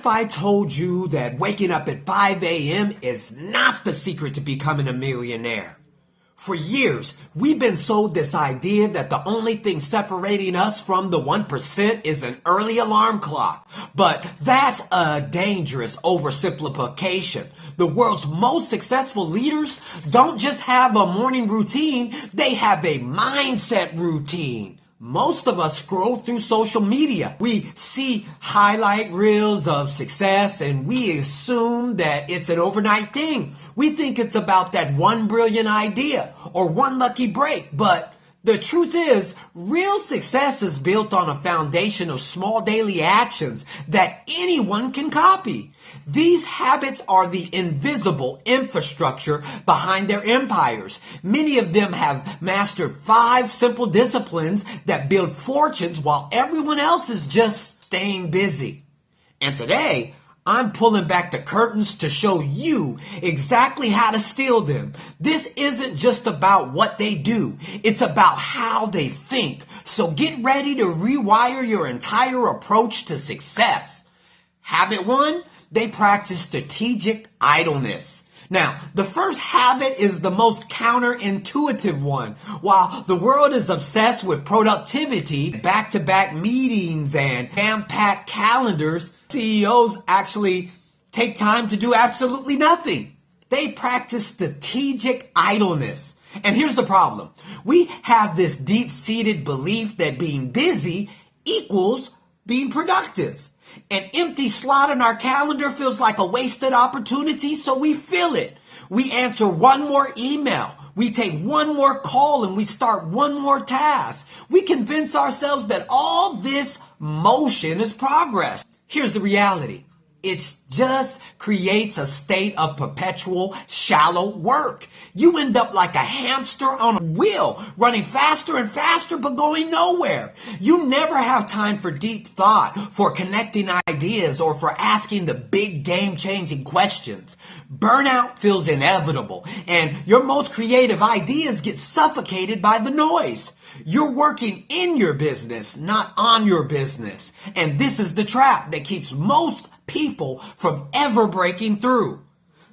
if I told you that waking up at 5 a.m. is not the secret to becoming a millionaire? For years, we've been sold this idea that the only thing separating us from the 1% is an early alarm clock. But that's a dangerous oversimplification. The world's most successful leaders don't just have a morning routine, they have a mindset routine. Most of us scroll through social media. We see highlight reels of success and we assume that it's an overnight thing. We think it's about that one brilliant idea or one lucky break. But the truth is, real success is built on a foundation of small daily actions that anyone can copy. These habits are the invisible infrastructure behind their empires. Many of them have mastered 5 simple disciplines that build fortunes while everyone else is just staying busy. And today, I'm pulling back the curtains to show you exactly how to steal them. This isn't just about what they do. It's about how they think. So get ready to rewire your entire approach to success. Habit 1, they practice strategic idleness. Now, the first habit is the most counterintuitive one. While the world is obsessed with productivity, back-to-back meetings, and jam-packed calendars, CEOs actually take time to do absolutely nothing. They practice strategic idleness. And here's the problem. We have this deep-seated belief that being busy equals being productive. An empty slot in our calendar feels like a wasted opportunity, so we fill it. We answer one more email. We take one more call and we start one more task. We convince ourselves that all this motion is progress. Here's the reality. It just creates a state of perpetual shallow work. You end up like a hamster on a wheel, running faster and faster but going nowhere. You never have time for deep thought, for connecting ideas, or for asking the big game-changing questions. Burnout feels inevitable, and your most creative ideas get suffocated by the noise. You're working in your business, not on your business. And this is the trap that keeps most people from ever breaking through.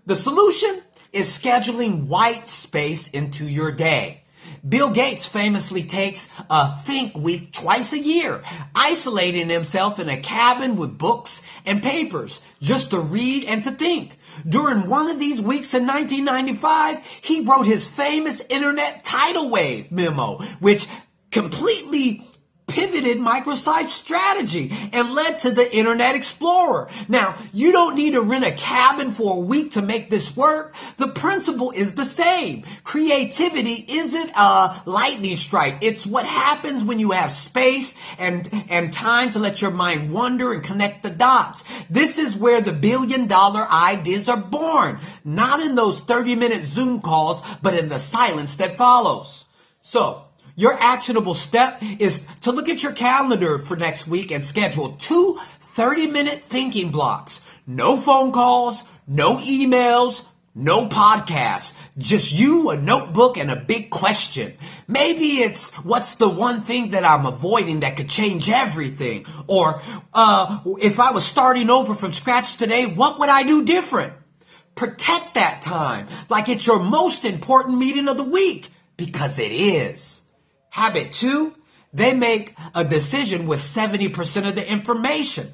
The solution is scheduling white space into your day. Bill Gates famously takes a think week twice a year, isolating himself in a cabin with books and papers just to read and to think. During one of these weeks in 1995, he wrote his famous internet tidal wave memo, which completely pivoted Microsoft's strategy and led to the Internet Explorer. Now, you don't need to rent a cabin for a week to make this work. The principle is the same. Creativity isn't a lightning strike. It's what happens when you have space and time to let your mind wander and connect the dots. This is where the billion-dollar ideas are born. Not in those 30-minute Zoom calls, but in the silence that follows. So, your actionable step is to look at your calendar for next week and schedule 2 30-minute thinking blocks. No phone calls, no emails, no podcasts. Just you, a notebook, and a big question. Maybe it's, what's the one thing that I'm avoiding that could change everything? Or, if I was starting over from scratch today, what would I do different? Protect that time like it's your most important meeting of the week, because it is. Habit 2, they make a decision with 70% of the information.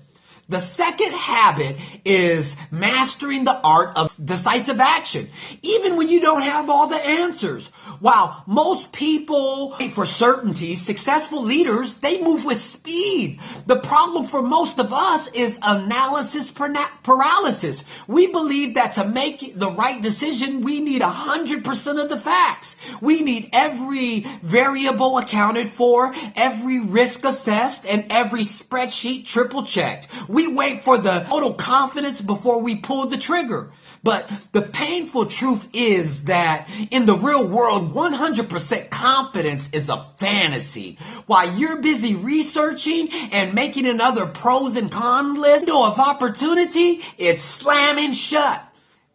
The second habit is mastering the art of decisive action, even when you don't have all the answers. While most people wait for certainty, successful leaders, they move with speed. The problem for most of us is analysis paralysis. We believe that to make the right decision, we need 100% of the facts. We need every variable accounted for, every risk assessed, and every spreadsheet triple checked. We wait for the total confidence before we pull the trigger. But the painful truth is that in the real world, 100% confidence is a fantasy. While you're busy researching and making another pros and cons list, the window of opportunity is slamming shut.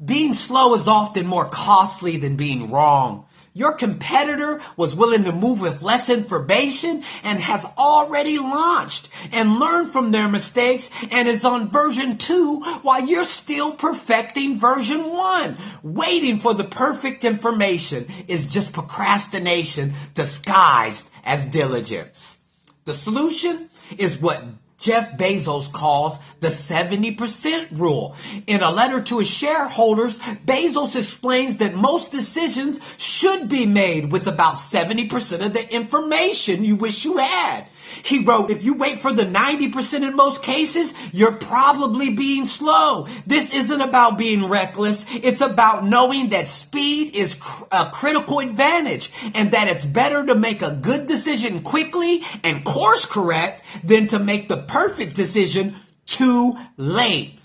Being slow is often more costly than being wrong. Your competitor was willing to move with less information and has already launched and learned from their mistakes and is on version 2 while you're still perfecting version 1. Waiting for the perfect information is just procrastination disguised as diligence. The solution is what Jeff Bezos calls the 70% rule. In a letter to his shareholders, Bezos explains that most decisions should be made with about 70% of the information you wish you had. He wrote, if you wait for the 90% in most cases, you're probably being slow. This isn't about being reckless. It's about knowing that speed is a critical advantage and that it's better to make a good decision quickly and course correct than to make the perfect decision too late.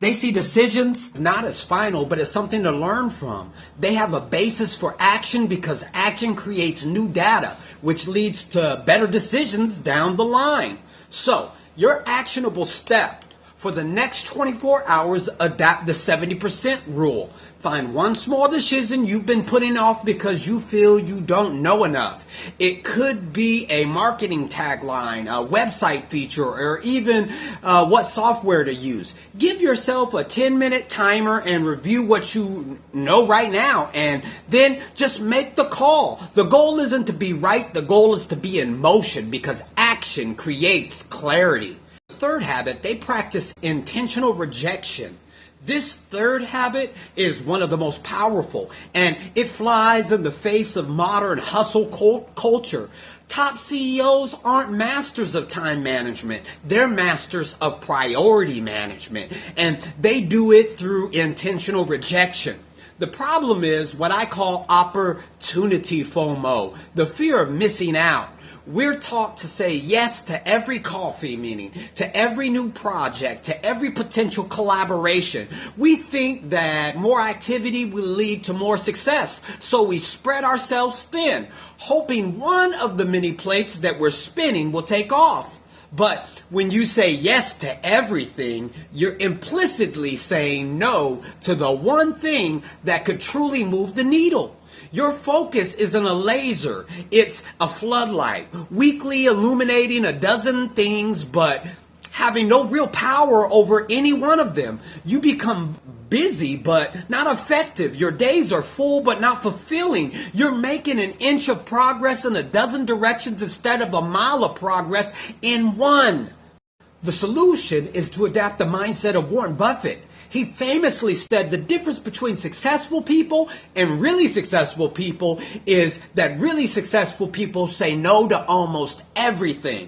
They see decisions not as final, but as something to learn from. They have a basis for action because action creates new data, which leads to better decisions down the line. So, your actionable step for the next 24 hours, adapt the 70% rule. Find one small decision you've been putting off because you feel you don't know enough. It could be a marketing tagline, a website feature, or even what software to use. Give yourself a 10-minute timer and review what you know right now, and then just make the call. The goal isn't to be right, the goal is to be in motion because action creates clarity. Third habit, they practice intentional rejection. This third habit is one of the most powerful, and it flies in the face of modern hustle culture. Top CEOs aren't masters of time management. They're masters of priority management, and they do it through intentional rejection. The problem is what I call opportunity FOMO, the fear of missing out. We're taught to say yes to every coffee meeting, to every new project, to every potential collaboration. We think that more activity will lead to more success, so we spread ourselves thin, hoping one of the many plates that we're spinning will take off. But when you say yes to everything, you're implicitly saying no to the one thing that could truly move the needle. Your focus isn't a laser, it's a floodlight, weakly illuminating a dozen things, but having no real power over any one of them. You become busy, but not effective. Your days are full, but not fulfilling. You're making an inch of progress in a dozen directions instead of a mile of progress in one. The solution is to adapt the mindset of Warren Buffett. He famously said the difference between successful people and really successful people is that really successful people say no to almost everything.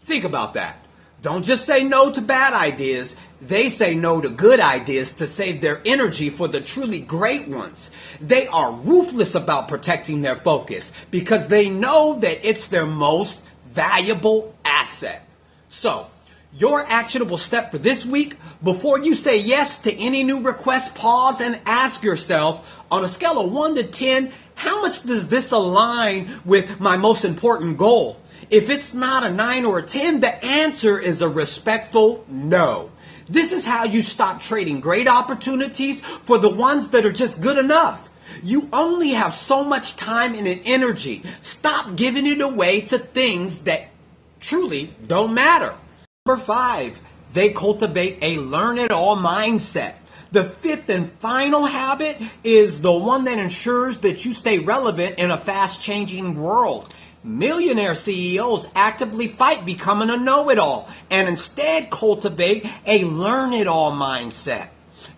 Think about that. Don't just say no to bad ideas. They say no to good ideas to save their energy for the truly great ones. They are ruthless about protecting their focus because they know that it's their most valuable asset. So, your actionable step for this week, before you say yes to any new request, pause and ask yourself, on a scale of 1 to 10, how much does this align with my most important goal? If it's not a 9 or a 10, the answer is a respectful no. This is how you stop trading great opportunities for the ones that are just good enough. You only have so much time and energy. Stop giving it away to things that truly don't matter. Number 5, they cultivate a learn-it-all mindset. The fifth and final habit is the one that ensures that you stay relevant in a fast-changing world. Millionaire CEOs actively fight becoming a know-it-all and instead cultivate a learn-it-all mindset.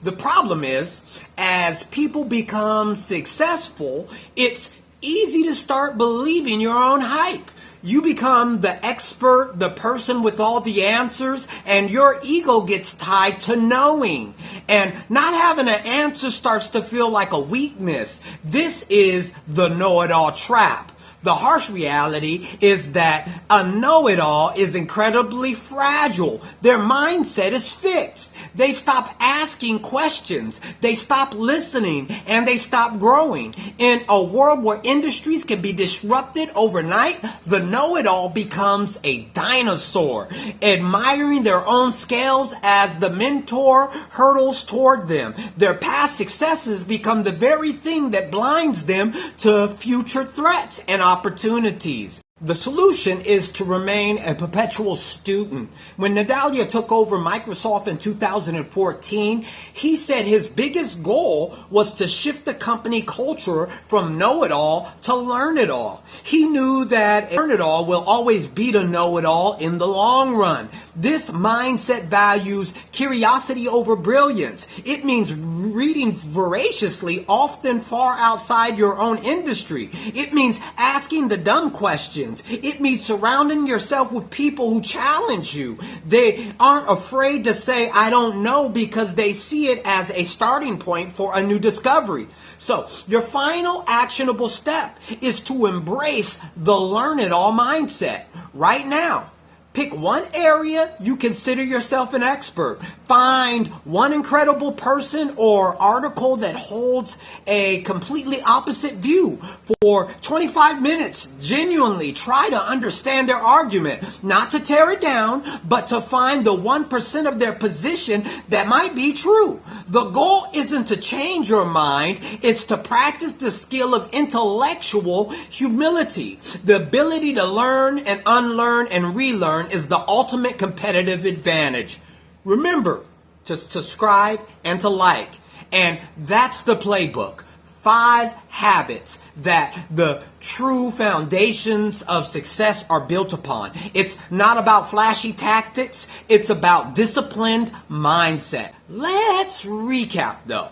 The problem is, as people become successful, it's easy to start believing your own hype. You become the expert, the person with all the answers, and your ego gets tied to knowing. And not having an answer starts to feel like a weakness. This is the know-it-all trap. The harsh reality is that a know-it-all is incredibly fragile. Their mindset is fixed. They stop asking questions. They stop listening, and they stop growing. In a world where industries can be disrupted overnight, the know-it-all becomes a dinosaur, admiring their own scales as the mentor hurtles toward them. Their past successes become the very thing that blinds them to future threats and opportunities. The solution is to remain a perpetual student. When Nadalia took over Microsoft in 2014, he said his biggest goal was to shift the company culture from know-it-all to learn-it-all. He knew that learn-it-all will always beat a know-it-all in the long run. This mindset values curiosity over brilliance. It means reading voraciously, often far outside your own industry. It means asking the dumb questions. It means surrounding yourself with people who challenge you. They aren't afraid to say, I don't know, because they see it as a starting point for a new discovery. So your final actionable step is to embrace the learn-it-all mindset right now. Pick one area you consider yourself an expert. Find one incredible person or article that holds a completely opposite view. For 25 minutes, genuinely try to understand their argument. Not to tear it down, but to find the 1% of their position that might be true. The goal isn't to change your mind, it's to practice the skill of intellectual humility. The ability to learn and unlearn and relearn is the ultimate competitive advantage. Remember to subscribe and to like. And that's the playbook. 5 habits that the true foundations of success are built upon. It's not about flashy tactics. It's about disciplined mindset. Let's recap though.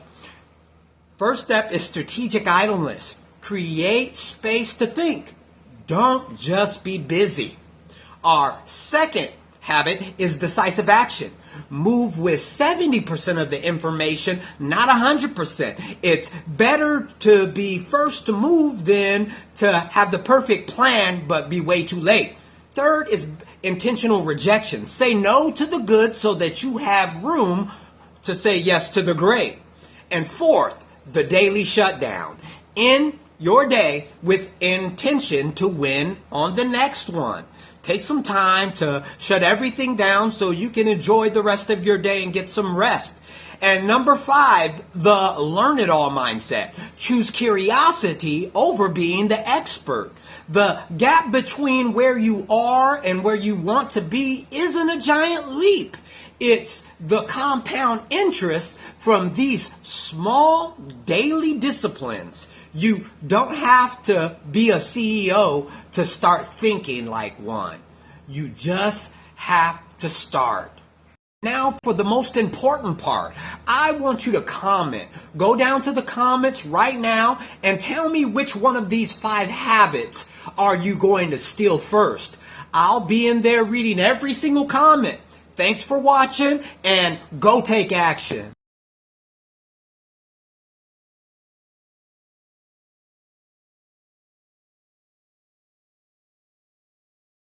First step is strategic idleness. Create space to think. Don't just be busy. Our second habit is decisive action. Move with 70% of the information, not 100%. It's better to be first to move than to have the perfect plan but be way too late. Third is intentional rejection. Say no to the good so that you have room to say yes to the great. And fourth, the daily shutdown. End your day with intention to win on the next one. Take some time to shut everything down so you can enjoy the rest of your day and get some rest. And number 5, the learn-it-all mindset. Choose curiosity over being the expert. The gap between where you are and where you want to be isn't a giant leap. It's the compound interest from these small daily disciplines. You don't have to be a CEO to start thinking like one. You just have to start. Now for the most important part, I want you to comment. Go down to the comments right now and tell me which one of these 5 habits are you going to steal first. I'll be in there reading every single comment. Thanks for watching and go take action.